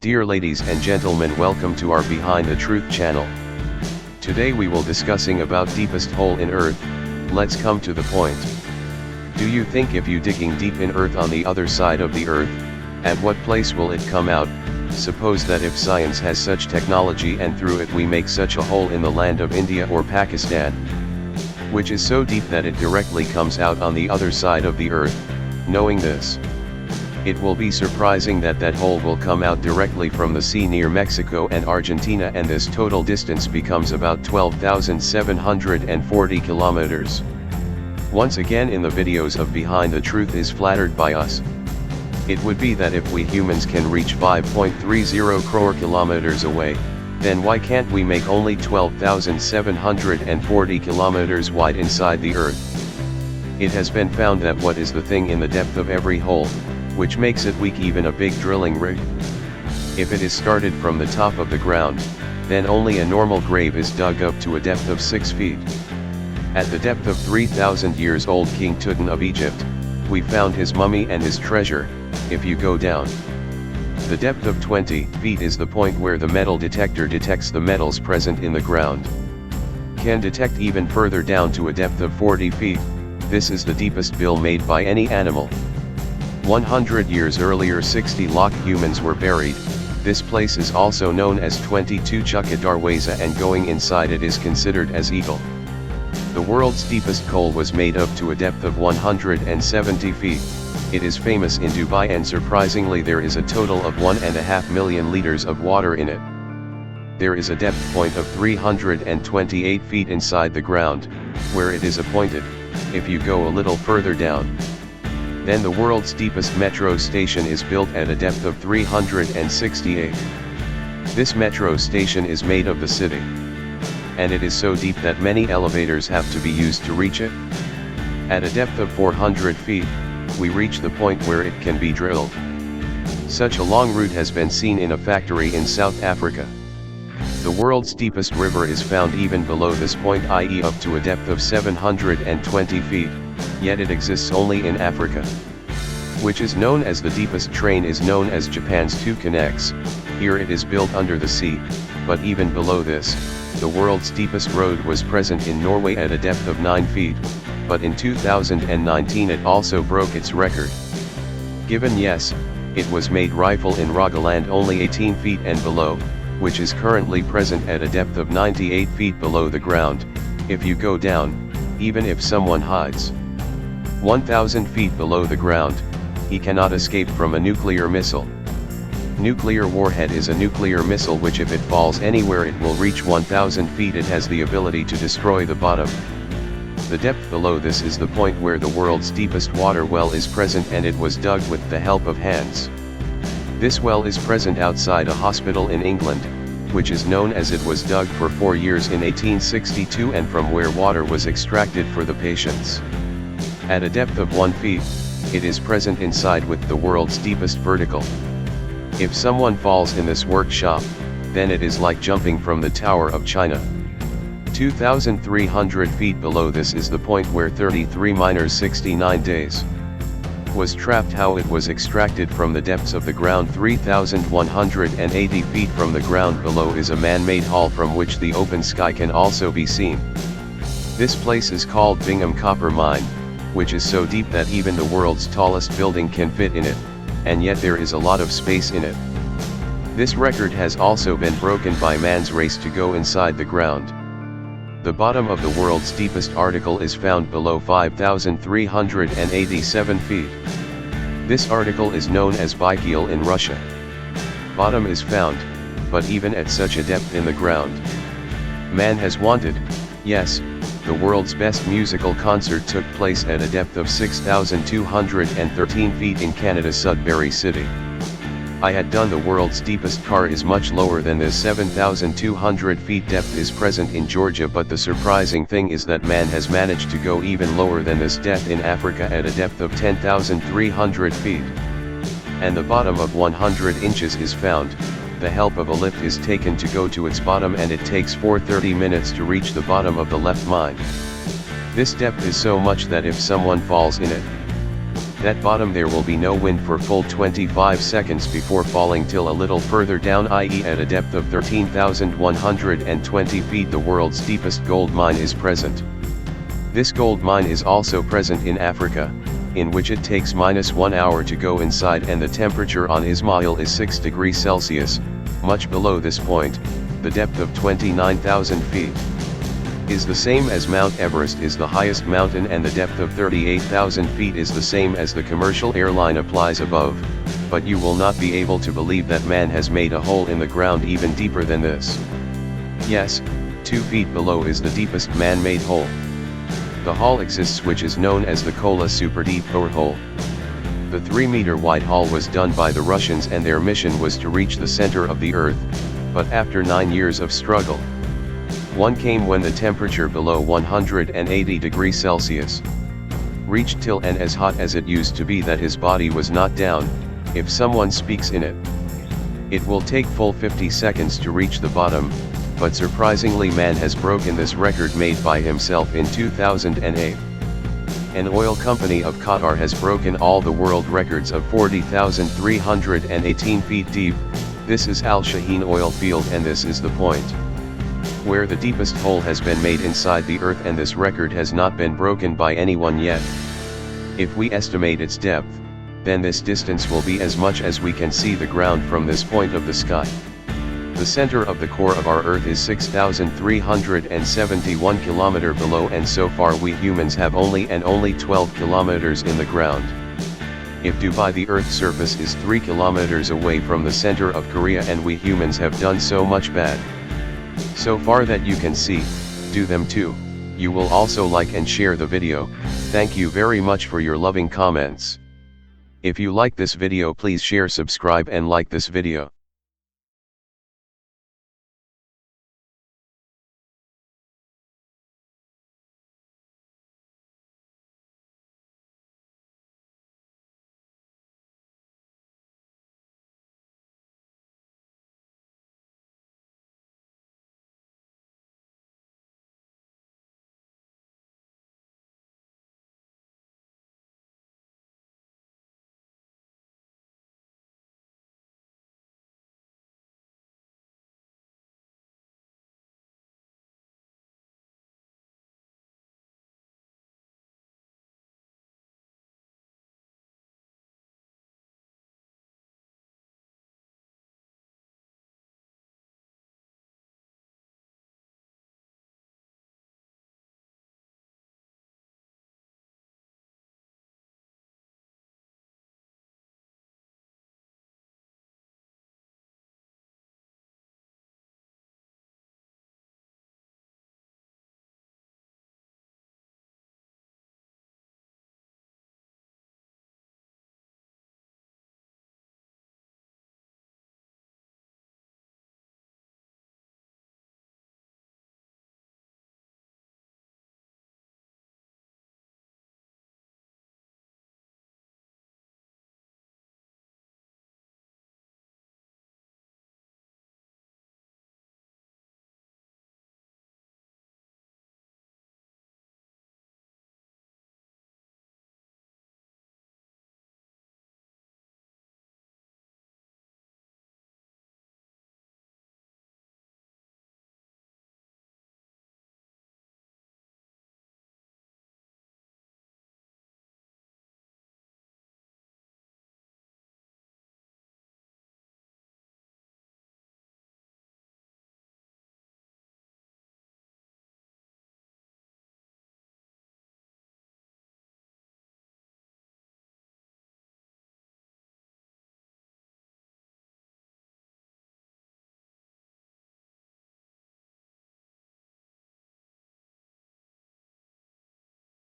Dear ladies and gentlemen, welcome to our Behind the Truth channel. Today we will discussing about deepest hole in earth. Let's come to the point. Do you think if you digging deep in earth on the other side of the earth, at what place will it come out? Suppose that if science has such technology and through it we make such a hole in the land of India or Pakistan, which is so deep that it directly comes out on the other side of the earth, knowing this, it will be surprising that that hole will come out directly from the sea near Mexico and Argentina, and this total distance becomes about 12,740 kilometers. Once again, in the videos of Behind the Truth is flattered by us. It would be that if we humans can reach 5.30 crore kilometers away, then why can't we make only 12,740 kilometers wide inside the earth? It has been found that what is the thing in the depth of every hole, which makes it weak even a big drilling rig? If it is started from the top of the ground, then only a normal grave is dug up to a depth of 6 feet. At the depth of 3,000 years old King Tutankhamun of Egypt, we found his mummy and his treasure. If you go down, the depth of 20 feet is the point where the metal detector detects the metals present in the ground. Can detect even further down to a depth of 40 feet, this is the deepest bill made by any animal. 100 years earlier 60 lakh humans were buried. This place is also known as 22 Chukka Darwaza, and going inside it is considered as eagle. The world's deepest coal was made up to a depth of 170 feet. It is famous in Dubai, and surprisingly there is a total of 1.5 million liters of water in it. There is a depth point of 328 feet inside the ground, where it is appointed. If you go a little further down, then the world's deepest metro station is built at a depth of 368. This metro station is made of the city, and it is so deep that many elevators have to be used to reach it. At a depth of 400 feet, we reach the point where it can be drilled. Such a long route has been seen in a factory in South Africa. The world's deepest river is found even below this point, i.e. up to a depth of 720 feet, yet it exists only in Africa. Which is known as the deepest train is known as Japan's Two Connects. Here it is built under the sea, but even below this, the world's deepest road was present in Norway at a depth of 9 feet, but in 2019 it also broke its record. Given yes, it was made rifle in Rogaland only 18 feet and below, which is currently present at a depth of 98 feet below the ground. If you go down, even if someone hides 1,000 feet below the ground, he cannot escape from a nuclear missile. Nuclear warhead is a nuclear missile which if it falls anywhere it will reach 1,000 feet. It has the ability to destroy the bottom. The depth below this is the point where the world's deepest water well is present, and it was dug with the help of hands. This well is present outside a hospital in England, which is known as it was dug for 4 years in 1862, and from where water was extracted for the patients. At a depth of 1 feet, it is present inside with the world's deepest vertical. If someone falls in this workshop, then it is like jumping from the Tower of China. 2,300 feet below this is the point where 33 miners 69 days was trapped. How it was extracted from the depths of the ground 3,180 feet from the ground below is a man-made hall from which the open sky can also be seen. This place is called Bingham Copper Mine, which is so deep that even the world's tallest building can fit in it, and yet there is a lot of space in it. This record has also been broken by man's race to go inside the ground. The bottom of the world's deepest article is found below 5,387 feet. This article is known as Baikal in Russia. Bottom is found, but even at such a depth in the ground, man has wanted. Yes, the world's best musical concert took place at a depth of 6,213 feet in Canada's Sudbury City. I had done the world's deepest car is much lower than this. 7,200 feet depth is present in Georgia, but the surprising thing is that man has managed to go even lower than this depth in Africa at a depth of 10,300 feet. And the bottom of 100 inches is found. The help of a lift is taken to go to its bottom, and it takes 30 minutes to reach the bottom of the left mine. This depth is so much that if someone falls in it, At bottom there will be no wind for full 25 seconds before falling till a little further down, i.e. at a depth of 13,120 feet the world's deepest gold mine is present. This gold mine is also present in Africa, in which it takes -1 hour to go inside, and the temperature on Ismail is 6 degrees Celsius, much below this point. The depth of 29,000 feet is the same as Mount Everest is the highest mountain, and the depth of 38,000 feet is the same as the commercial airline applies above, but you will not be able to believe that man has made a hole in the ground even deeper than this. Yes, 2 feet below is the deepest man-made hole. The hole exists, which is known as the Kola Superdeep Borehole. The 3-meter wide hole was done by the Russians, and their mission was to reach the center of the earth, but after 9 years of struggle, one came when the temperature below 180 degrees Celsius reached till and as hot as it used to be that his body was not down, if someone speaks in it. It will take full 50 seconds to reach the bottom, but surprisingly man has broken this record made by himself in 2008. An oil company of Qatar has broken all the world records of 40,318 feet deep. This is Al Shaheen oil field, and this is the point where the deepest hole has been made inside the earth, and this record has not been broken by anyone yet. If we estimate its depth, then this distance will be as much as we can see the ground from this point of the sky. The center of the core of our earth is 6,371 km below, and so far we humans have only 12 kilometers in the ground. If Dubai, the earth's surface, is 3 kilometers away from the center of Korea, and we humans have done so much bad so far that you can see, do them too. You will also like and share the video. Thank you very much for your loving comments. If you like this video, please share, subscribe and like this video.